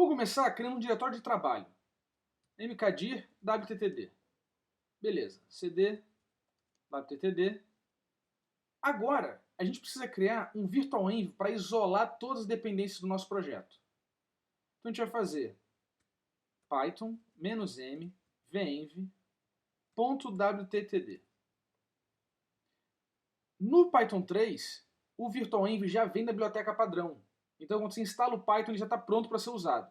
Vamos começar criando um diretório de trabalho. mkdir wttd. Beleza. cd wttd. Agora, a gente precisa criar um virtualenv para isolar todas as dependências do nosso projeto. Então a gente vai fazer python -m venv.wttd. No Python 3, o virtualenv já vem da biblioteca padrão. Então, quando você instala o Python, ele já está pronto para ser usado.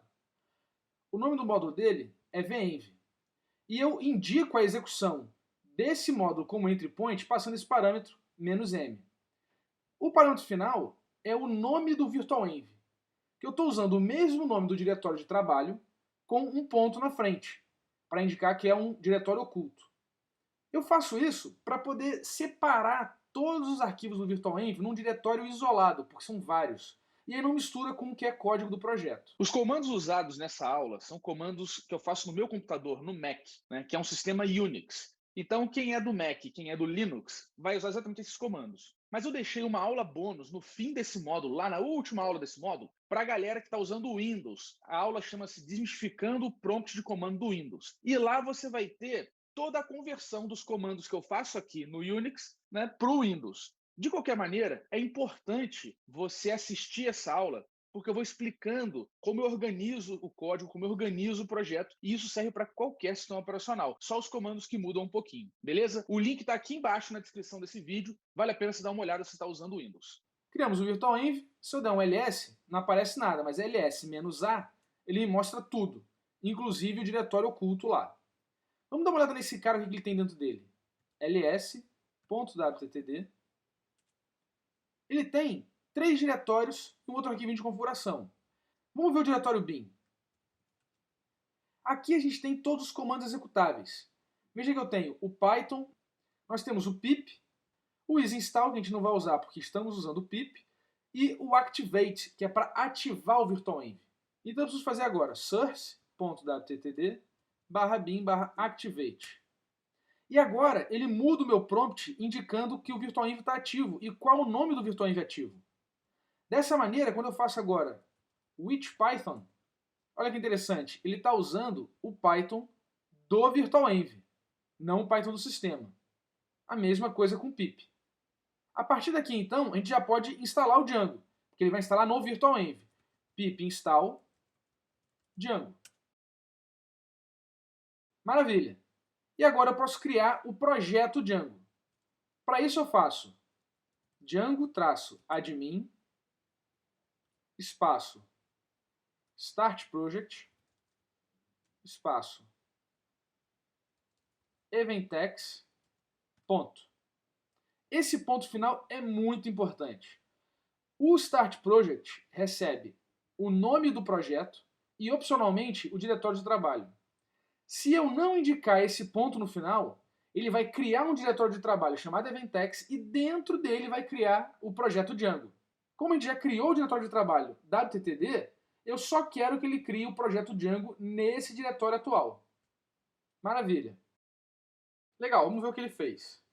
O nome do módulo dele é venv. E eu indico a execução desse módulo como entry point passando esse parâmetro "-m". O parâmetro final é o nome do virtualenv, que eu estou usando o mesmo nome do diretório de trabalho com um ponto na frente, para indicar que é um diretório oculto. Eu faço isso para poder separar todos os arquivos do virtualenv num diretório isolado, porque são vários. E aí não mistura com o que é código do projeto. Os comandos usados nessa aula são comandos que eu faço no meu computador, no Mac, né, que é um sistema Unix. Então, quem é do Mac, quem é do Linux, vai usar exatamente esses comandos. Mas eu deixei uma aula bônus no fim desse módulo, lá na última aula desse módulo, para a galera que está usando o Windows. A aula chama-se Desmistificando o Prompt de Comando do Windows. E lá você vai ter toda a conversão dos comandos que eu faço aqui no Unix, né, para o Windows. De qualquer maneira, é importante você assistir essa aula, porque eu vou explicando como eu organizo o código, como eu organizo o projeto, e isso serve para qualquer sistema operacional. Só os comandos que mudam um pouquinho, beleza? O link está aqui embaixo na descrição desse vídeo. Vale a pena você dar uma olhada se está usando o Windows. Criamos o virtualenv. Se eu der um ls, não aparece nada, mas ls-a, ele me mostra tudo, inclusive o diretório oculto lá. Vamos dar uma olhada nesse cara, o que ele tem dentro dele. ls.wttd. Ele tem 3 diretórios e um outro arquivo de configuração. Vamos ver o diretório bin. Aqui a gente tem todos os comandos executáveis. Veja que eu tenho o Python, nós temos o pip, o isinstall, que a gente não vai usar porque estamos usando o pip, e o activate, que é para ativar o virtualenv. Então eu preciso fazer agora source.wttd /bin/activate. E agora ele muda o meu prompt indicando que o virtualenv está ativo e qual o nome do virtualenv ativo. Dessa maneira, quando eu faço agora which Python, olha que interessante, ele está usando o Python do virtualenv, não o Python do sistema. A mesma coisa com o pip. A partir daqui, então, a gente já pode instalar o Django, porque ele vai instalar no virtualenv. Pip install Django. Maravilha! E agora eu posso criar o projeto Django. Para isso eu faço Django-admin espaço start project espaço eventex ponto. Esse ponto final é muito importante. O start project recebe o nome do projeto e, opcionalmente, o diretório de trabalho. Se eu não indicar esse ponto no final, ele vai criar um diretório de trabalho chamado eventex e dentro dele vai criar o projeto Django. Como a gente já criou o diretório de trabalho wttd, eu só quero que ele crie o projeto Django nesse diretório atual. Maravilha. Legal, vamos ver o que ele fez.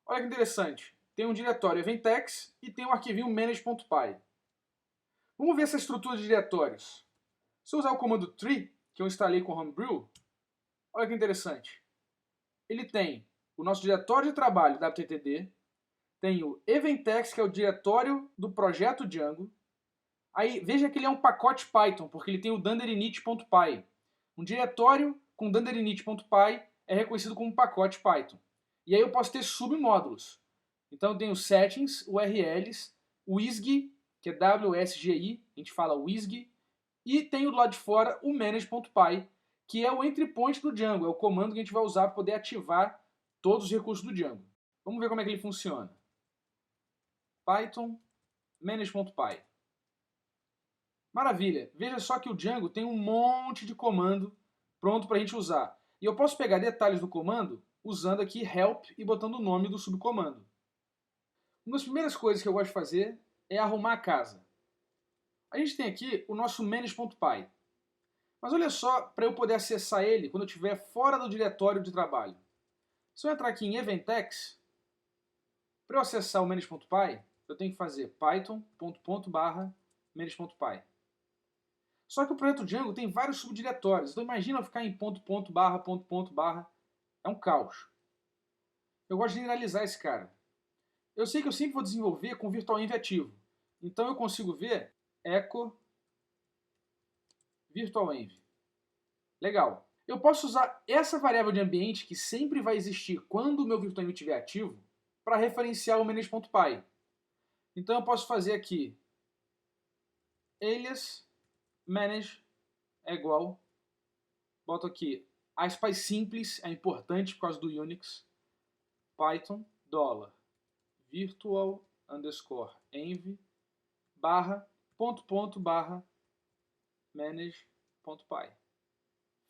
Olha que interessante. Tem um diretório eventex e tem um arquivinho manage.py. Vamos ver essa estrutura de diretórios. Se eu usar o comando tree, que eu instalei com o Homebrew, olha que interessante. Ele tem o nosso diretório de trabalho wttd, tem o eventex, que é o diretório do projeto Django. Aí veja que ele é um pacote Python, porque ele tem o dunder-init.py. Um diretório com dunder-init.py é reconhecido como um pacote Python. E aí eu posso ter submódulos. Então eu tenho settings, URLs, WSGI, que é WSGI, a gente fala WSGI, e tenho do lado de fora o manage.py, que é o entry point do Django, é o comando que a gente vai usar para poder ativar todos os recursos do Django. Vamos ver como é que ele funciona. Python manage.py. Maravilha! Veja só que o Django tem um monte de comando pronto para a gente usar. E eu posso pegar detalhes do comando usando aqui help e botando o nome do subcomando. Uma das primeiras coisas que eu gosto de fazer é arrumar a casa. A gente tem aqui o nosso manage.py. Mas olha só, para eu poder acessar ele quando eu estiver fora do diretório de trabalho. Se eu entrar aqui em eventex, para eu acessar o manage.py, eu tenho que fazer python.manage.py. Só que o projeto Django tem vários subdiretórios, então imagina eu ficar em ponto, ponto, barra, ponto, ponto, barra. É um caos. Eu gosto de generalizar esse cara. Eu sei que eu sempre vou desenvolver com virtualenv ativo. Então eu consigo ver echo virtualenv. Legal. Eu posso usar essa variável de ambiente que sempre vai existir quando o meu virtualenv estiver ativo para referenciar o manage.py. Então eu posso fazer aqui alias manage é igual, boto aqui aspas simples, é importante por causa do Unix, Python $virtual underscore env barra ponto ponto barra manage.py.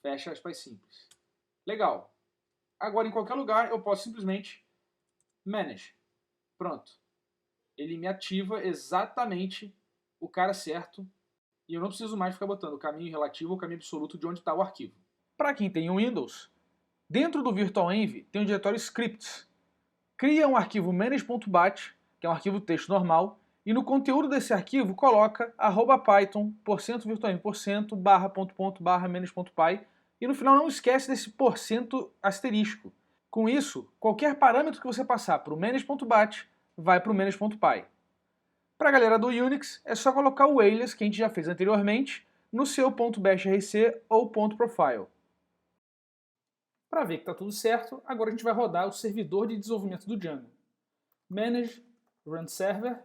Fecha aspas simples. Legal. Agora em qualquer lugar eu posso simplesmente manage. Pronto. Ele me ativa exatamente o cara certo e eu não preciso mais ficar botando o caminho relativo ou o caminho absoluto de onde está o arquivo. Para quem tem um Windows, dentro do virtualenv tem um diretório scripts. Cria um arquivo manage.bat, que é um arquivo texto normal, e no conteúdo desse arquivo coloca @python %virtualenv% barra ponto ponto barra manage.py e no final não esquece desse porcento asterisco. Com isso, qualquer parâmetro que você passar para o manage.bat vai para o manage.py. Para a galera do Unix, é só colocar o alias que a gente já fez anteriormente no seu .bashrc ou .profile. Para ver que está tudo certo, agora a gente vai rodar o servidor de desenvolvimento do Django. Manage run server.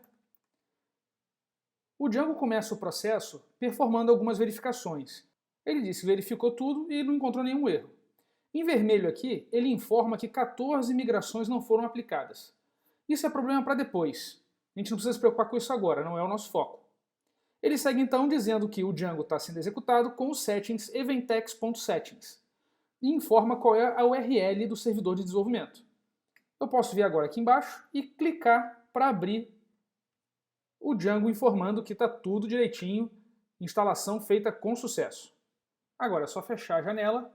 O Django começa o processo performando algumas verificações. Ele disse que verificou tudo e não encontrou nenhum erro. Em vermelho aqui, ele informa que 14 migrações não foram aplicadas. Isso é problema para depois. A gente não precisa se preocupar com isso agora, não é o nosso foco. Ele segue então dizendo que o Django está sendo executado com o settings eventex.settings e informa qual é a URL do servidor de desenvolvimento. Eu posso vir agora aqui embaixo e clicar para abrir o Django informando que está tudo direitinho, instalação feita com sucesso. Agora é só fechar a janela,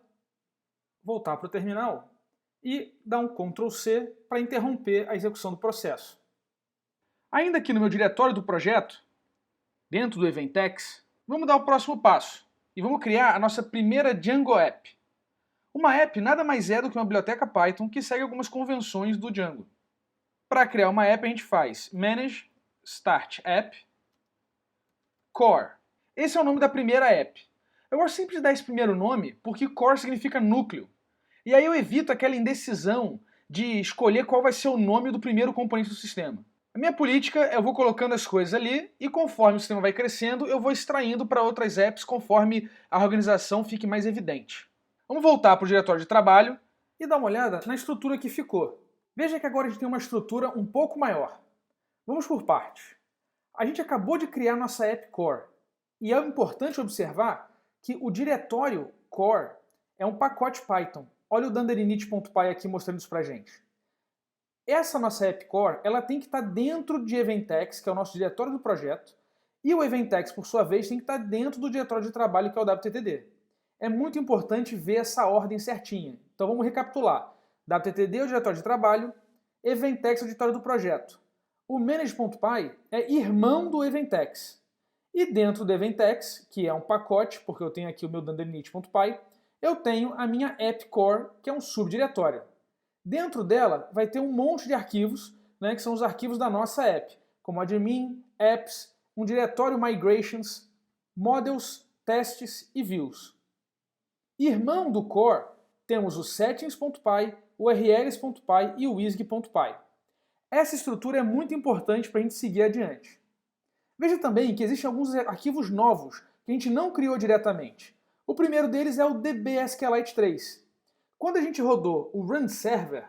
voltar para o terminal e dar um Ctrl C para interromper a execução do processo. Ainda aqui no meu diretório do projeto, dentro do Eventex, vamos dar o próximo passo e vamos criar a nossa primeira Django App. Uma app nada mais é do que uma biblioteca Python que segue algumas convenções do Django. Para criar uma app a gente faz manage start app core. Esse é o nome da primeira app. Eu gosto sempre de dar esse primeiro nome porque core significa núcleo. E aí eu evito aquela indecisão de escolher qual vai ser o nome do primeiro componente do sistema. A minha política é eu vou colocando as coisas ali e conforme o sistema vai crescendo, eu vou extraindo para outras apps conforme a organização fique mais evidente. Vamos voltar para o diretório de trabalho e dar uma olhada na estrutura que ficou. Veja que agora a gente tem uma estrutura um pouco maior. Vamos por partes. A gente acabou de criar nossa app core e é importante observar que o diretório core é um pacote Python. Olha o danderinit.py aqui mostrando isso pra gente. Essa nossa app core, ela tem que estar dentro de Eventex, que é o nosso diretório do projeto, e o Eventex, por sua vez, tem que estar dentro do diretório de trabalho, que é o WTTD. É muito importante ver essa ordem certinha. Então vamos recapitular. WTTD é o diretório de trabalho, Eventex é o diretório do projeto. O manage.py é irmão do Eventex. E dentro do Eventex, que é um pacote, porque eu tenho aqui o meu danderinit.py, eu tenho a minha app core, que é um subdiretório. Dentro dela vai ter um monte de arquivos, né, que são os arquivos da nossa app, como admin, apps, um diretório migrations, models, testes e views. Irmão do core, temos o settings.py, o urls.py e o wisg.py. Essa estrutura é muito importante para a gente seguir adiante. Veja também que existem alguns arquivos novos que a gente não criou diretamente. O primeiro deles é o dbSQLite3. Quando a gente rodou o run server,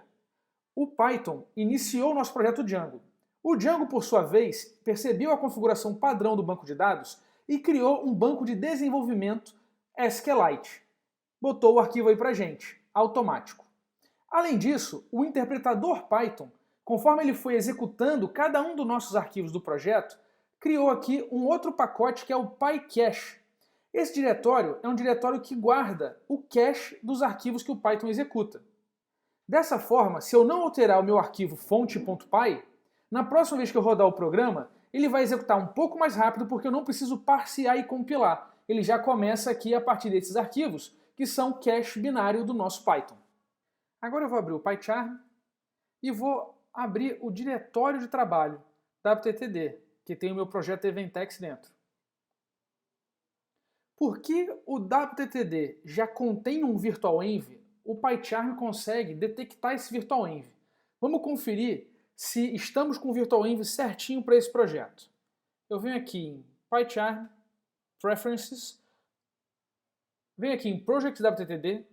o Python iniciou o nosso projeto Django. O Django, por sua vez, percebeu a configuração padrão do banco de dados e criou um banco de desenvolvimento SQLite. Botou o arquivo aí pra gente, automático. Além disso, o interpretador Python, conforme ele foi executando cada um dos nossos arquivos do projeto, criou aqui um outro pacote que é o PyCache. Esse diretório é um diretório que guarda o cache dos arquivos que o Python executa. Dessa forma, se eu não alterar o meu arquivo fonte.py, na próxima vez que eu rodar o programa, ele vai executar um pouco mais rápido porque eu não preciso parsear e compilar. ele já começa aqui a partir desses arquivos, que são cache binário do nosso Python. Agora eu vou abrir o PyCharm e vou abrir o diretório de trabalho da WTTD, que tem o meu projeto Eventex dentro. Porque o WTTD já contém um virtualenv, o PyCharm consegue detectar esse virtualenv. Vamos conferir se estamos com o virtualenv certinho para esse projeto. Eu venho aqui em PyCharm, Preferences, venho aqui em Project WTTD,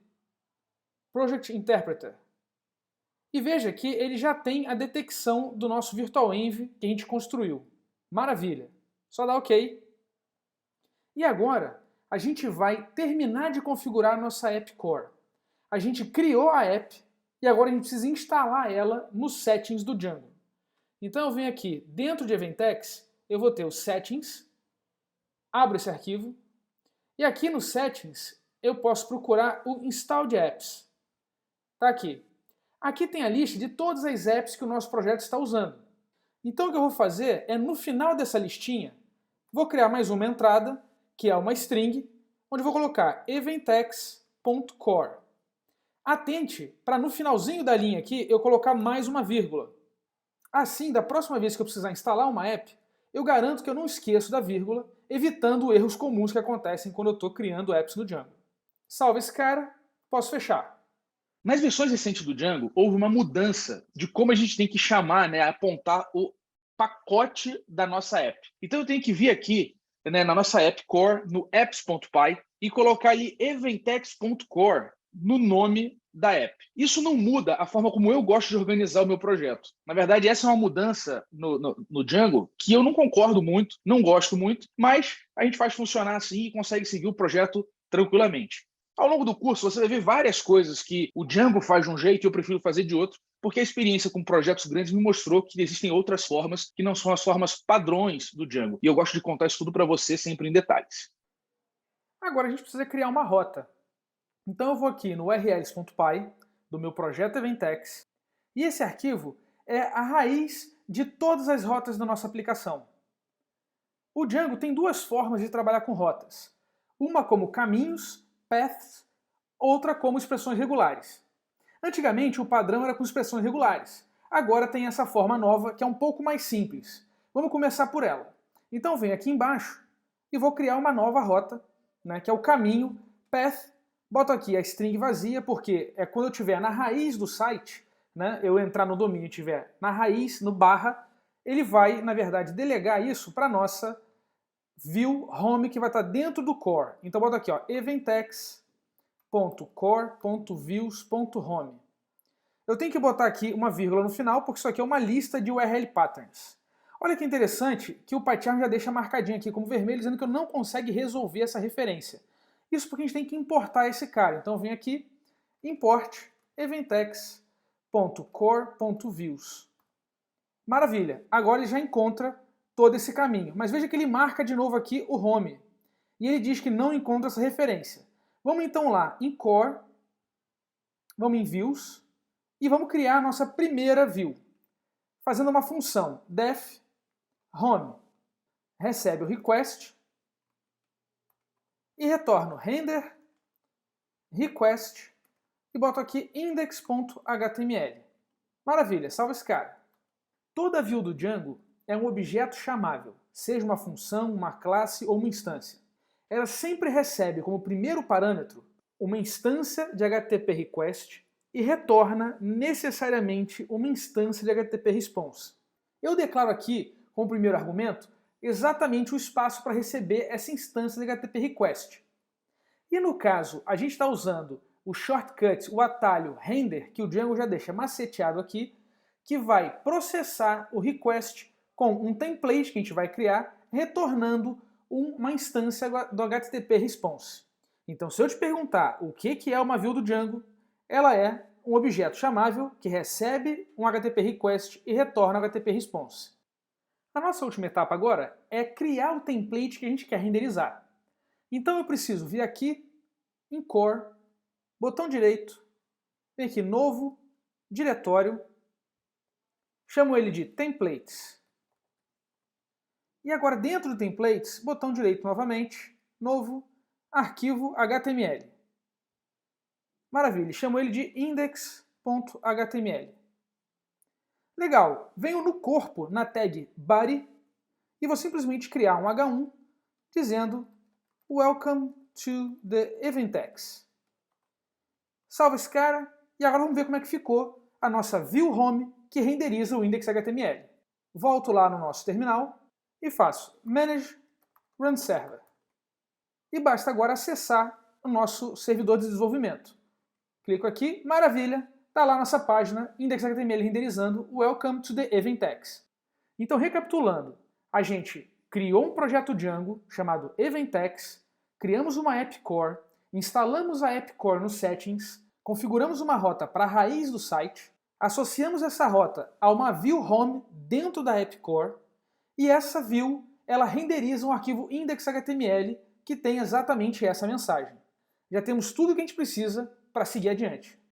Project Interpreter. E veja que ele já tem a detecção do nosso virtualenv que a gente construiu. Maravilha! Só dá OK. E agora, a gente vai terminar de configurar a nossa app core. A gente criou a app e agora a gente precisa instalar ela nos settings do Django. Então eu venho aqui, dentro de Eventex, eu vou ter os settings, abro esse arquivo, e aqui nos settings eu posso procurar o install de apps. Está aqui. Aqui tem a lista de todas as apps que o nosso projeto está usando. Então o que eu vou fazer é, no final dessa listinha, vou criar mais uma entrada, que é uma string, onde eu vou colocar eventex.core. Atente para no finalzinho da linha aqui eu colocar mais uma vírgula. Assim, da próxima vez que eu precisar instalar uma app, eu garanto que eu não esqueço da vírgula, evitando erros comuns que acontecem quando eu estou criando apps no Django. Salve esse cara, posso fechar. Nas versões recentes do Django, houve uma mudança de como a gente tem que chamar, apontar o pacote da nossa app. Então eu tenho que vir aqui, na nossa app core, no apps.py, e colocar ali eventex.core no nome da app. Isso não muda a forma como eu gosto de organizar o meu projeto. Na verdade, essa é uma mudança no Django que eu não concordo muito, não gosto muito, mas a gente faz funcionar assim e consegue seguir o projeto tranquilamente. Ao longo do curso, você vai ver várias coisas que o Django faz de um jeito e eu prefiro fazer de outro, porque a experiência com projetos grandes me mostrou que existem outras formas que não são as formas padrões do Django. E eu gosto de contar isso tudo para você sempre em detalhes. Agora a gente precisa criar uma rota. Então eu vou aqui no urls.py do meu projeto Eventex, e esse arquivo é a raiz de todas as rotas da nossa aplicação. O Django tem duas formas de trabalhar com rotas. Uma como caminhos, paths, outra como expressões regulares. Antigamente o padrão era com expressões regulares. Agora tem essa forma nova que é um pouco mais simples. Vamos começar por ela. Então venho aqui embaixo e vou criar uma nova rota, que é o caminho, path. Boto aqui a string vazia, porque é quando eu estiver na raiz do site, eu entrar no domínio e estiver na raiz, no barra, ele vai, na verdade, delegar isso para a nossa view home, que vai estar dentro do core. Então boto aqui, eventex.core.views.home. Eu tenho que botar aqui uma vírgula no final, porque isso aqui é uma lista de URL patterns. Olha que interessante que o PyCharm já deixa marcadinho aqui como vermelho, dizendo que eu não consegue resolver essa referência. Isso porque a gente tem que importar esse cara. Então eu venho aqui, import eventex.core.views. Maravilha, agora ele já encontra todo esse caminho. Mas veja que ele marca de novo aqui o home. E ele diz que não encontra essa referência. Vamos então lá em core, vamos em views, e vamos criar a nossa primeira view. Fazendo uma função def home. Recebe o request e retorno render request e boto aqui index.html. Maravilha, salva esse cara. Toda view do Django é um objeto chamável, seja uma função, uma classe ou uma instância. Ela sempre recebe como primeiro parâmetro uma instância de HTTP request e retorna necessariamente uma instância de HTTP response. Eu declaro aqui, como primeiro argumento, exatamente o espaço para receber essa instância de HTTP request. E no caso, a gente está usando o shortcut, o atalho render, que o Django já deixa maceteado aqui, que vai processar o request com um template que a gente vai criar, retornando uma instância do HTTP response. Então, se eu te perguntar o que é uma view do Django, ela é um objeto chamável que recebe um HTTP request e retorna o HTTP response. A nossa última etapa agora é criar o template que a gente quer renderizar. Então eu preciso vir aqui em core, botão direito, vem aqui novo, diretório, chamo ele de templates. E agora dentro do templates, botão direito novamente, novo, arquivo HTML. Maravilha, chamo ele de index.html. Legal, venho no corpo, na tag body, e vou simplesmente criar um H1 dizendo Welcome to the Eventex. Salva esse cara e agora vamos ver como é que ficou a nossa view home que renderiza o index.html. Volto lá no nosso terminal e faço manage run server. E basta agora acessar o nosso servidor de desenvolvimento. Clico aqui, maravilha, está lá nossa página index.html renderizando Welcome to the Eventex. Então, recapitulando, a gente criou um projeto Django chamado Eventex, criamos uma app core, instalamos a app core nos settings, configuramos uma rota para a raiz do site, associamos essa rota a uma view home dentro da app core e essa view ela renderiza um arquivo index.html que tem exatamente essa mensagem. Já temos tudo o que a gente precisa para seguir adiante.